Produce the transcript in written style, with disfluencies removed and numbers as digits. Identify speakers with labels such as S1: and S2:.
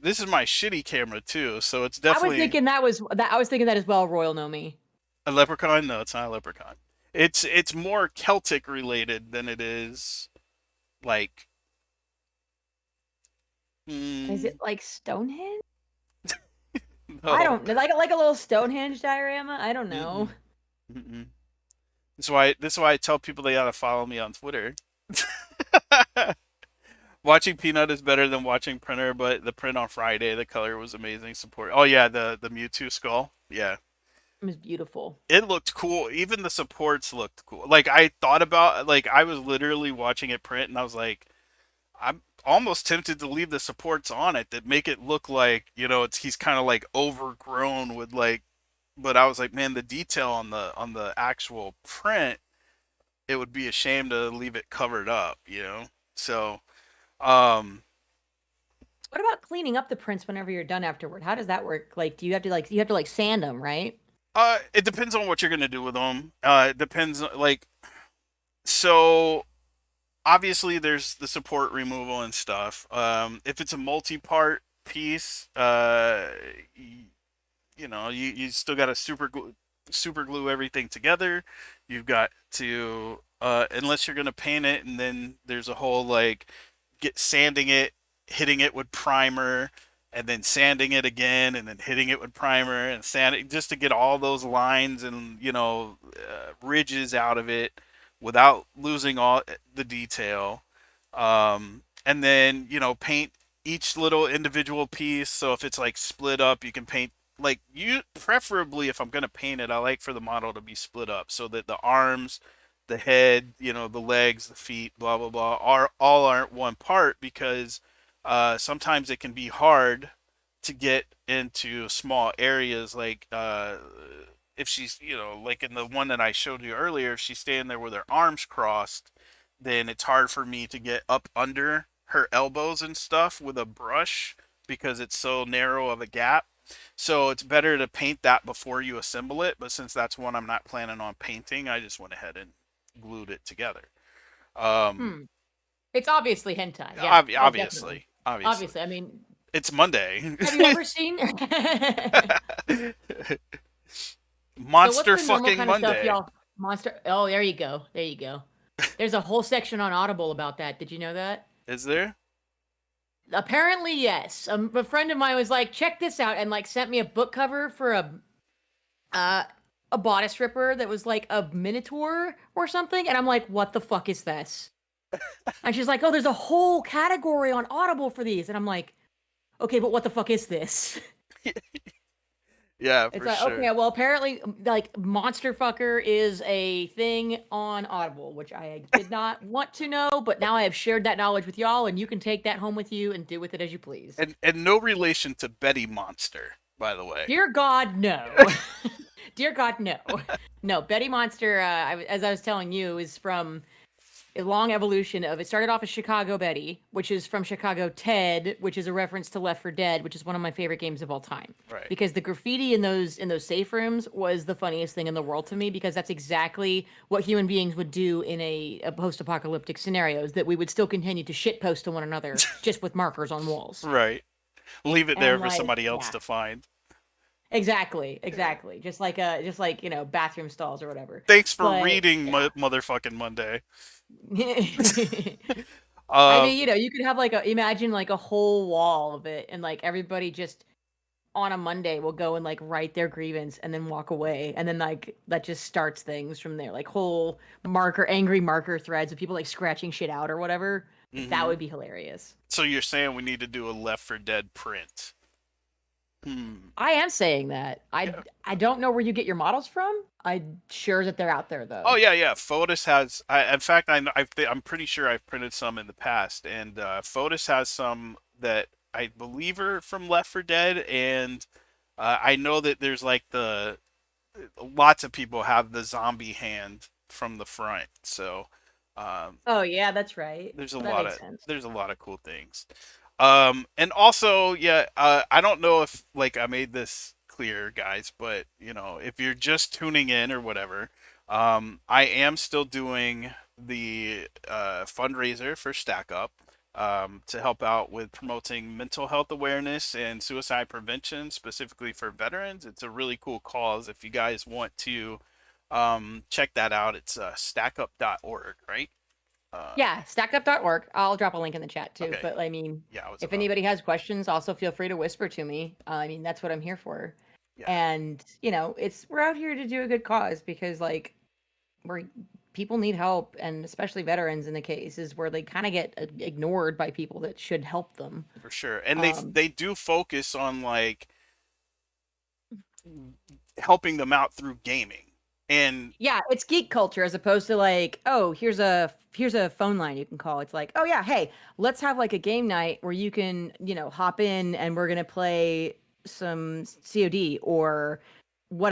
S1: this is my shitty camera too, so it's
S2: I was
S1: definitely
S2: thinking that was that. I was thinking that as well. Royal Nomi.
S1: a leprechaun. No, it's not a leprechaun. It's more Celtic related than it is like.
S2: Is it
S1: Mm,
S2: like Stonehenge? I
S1: no.
S2: don't know. Like a little Stonehenge diorama. I don't know.
S1: Mm-mm, mm-mm. This is why I tell people they gotta follow me on Twitter. Watching Peanut is better than watching Printer, but the print on Friday, the color was amazing. Support. Oh yeah, the Mewtwo skull. Yeah,
S2: It was beautiful.
S1: it looked cool. Even the supports looked cool. Like I thought about, like I was literally watching it print, and I was like, I'm almost tempted to leave the supports on it that make it look like it's he's kind of like overgrown with like. But I was like, man, the detail on the actual print, it would be a shame to leave it covered up. So, um,
S2: What about cleaning up the prints whenever you're done afterward? How does that work? Like, do you have to like sand them, right?
S1: it depends on what you're gonna do with them. It depends, like, so obviously there's the support removal and stuff. If it's a multi-part piece, you still got to super glue everything together. You've got to unless you're gonna paint it, and then there's a whole like get sanding it, hitting it with primer, and then sanding it again, and then hitting it with primer and sanding just to get all those lines and ridges out of it without losing all the detail. And then paint each little individual piece. So if it's like split up, you can paint like you preferably if I'm gonna paint it, I like for the model to be split up so that the arms, the head, the legs, the feet, blah blah blah, aren't one part because sometimes it can be hard to get into small areas like if she's like in the one that I showed you earlier, if she's standing there with her arms crossed, then it's hard for me to get up under her elbows and stuff with a brush because it's so narrow of a gap. So it's better to paint that before you assemble it. But since that's one I'm not planning on painting, I just went ahead and glued it together. Um,
S2: Hmm. It's obviously hentai. Yeah. Oh, definitely.
S1: obviously,
S2: Obviously. I mean,
S1: it's Monday.
S2: have you ever seen? So, what's
S1: Monster
S2: the normal
S1: fucking
S2: kind of stuff
S1: Monday.
S2: y'all monster? Oh, there you go. There you go. There's a whole section on Audible about that. Did you know that?
S1: Is there?
S2: Apparently, yes. A friend of mine was like, "Check this out," and like sent me a book cover for uh a bodice ripper that was like a minotaur or something, and I'm like, "What the fuck is this?" And she's like, "Oh, there's a whole category on Audible for these," and I'm like, "Okay, but what the fuck is this?"
S1: Yeah,
S2: It's
S1: for
S2: like,
S1: sure.
S2: okay, well, apparently, like, Monster Fucker is a thing on Audible, which I did not want to know, but now I have shared that knowledge with y'all, and you can take that home with you and do with it as you please.
S1: And no relation to Betty Monster, by the way.
S2: Dear God, no. Dear God, no. No, Betty Monster, as I was telling you, is from a long evolution of it started off as Chicago Betty, which is from Chicago Ted, which is a reference to Left 4 Dead, which is one of my favorite games of all time.
S1: Right.
S2: Because the graffiti in those safe rooms was the funniest thing in the world to me because that's exactly what human beings would do in a post-apocalyptic scenarios that we would still continue to shit post to one another just with markers on walls.
S1: Right. Leave it
S2: And I'm
S1: there for
S2: like,
S1: somebody else
S2: yeah.
S1: to find.
S2: Exactly,
S1: Yeah.
S2: exactly. Just like, bathroom stalls or whatever.
S1: Thanks for
S2: But
S1: reading
S2: yeah.
S1: motherfucking Monday.
S2: I
S1: Um,
S2: mean, you could have like imagine like a whole wall of it and like everybody just on a Monday will go and like write their grievance and then walk away. And then like that just starts things from there. Like whole angry marker threads of people like scratching shit out or whatever. That
S1: hmm
S2: would be hilarious.
S1: So you're saying we need to do a Left for Dead print? Hmm.
S2: I am saying that. I
S1: Yeah.
S2: I don't know where you get your models from. I'm sure that they're out there
S1: Oh
S2: though.
S1: yeah, yeah. Fotis has. In fact, I'm pretty sure I've printed some in the past, and Fotis has some that I believe are from Left for Dead, and I know that there's like the lots of people have the zombie hand from the front, so um,
S2: Oh yeah, that's right.
S1: there's a
S2: That
S1: lot
S2: makes
S1: of
S2: sense.
S1: cool things. And also, yeah, I don't know if like I made this clear, guys, but if you're just tuning in or whatever, I am still doing the fundraiser for Stack Up. to help out with promoting mental health awareness and suicide prevention, specifically for veterans. It's a really cool cause. If you guys want to check that out, it's stackup.org, right? Uh,
S2: Yeah, stackup.org. I'll drop a link in the chat too.
S1: okay.
S2: But I mean,
S1: Yeah, I was
S2: if
S1: about.
S2: anybody has questions, also feel free to whisper to me. I mean, that's what I'm here for.
S1: Yeah,
S2: And, we're out here to do a good cause because like we're people need help, and especially veterans in the cases where they kind of get ignored by people that should help them.
S1: for sure. And they
S2: Um,
S1: they do focus on like helping them out through gaming. And
S2: yeah, it's geek culture as opposed to like, oh, here's a phone line you can call. It's like, oh yeah, hey, let's have like a game night where you can, hop in and we're gonna play some COD or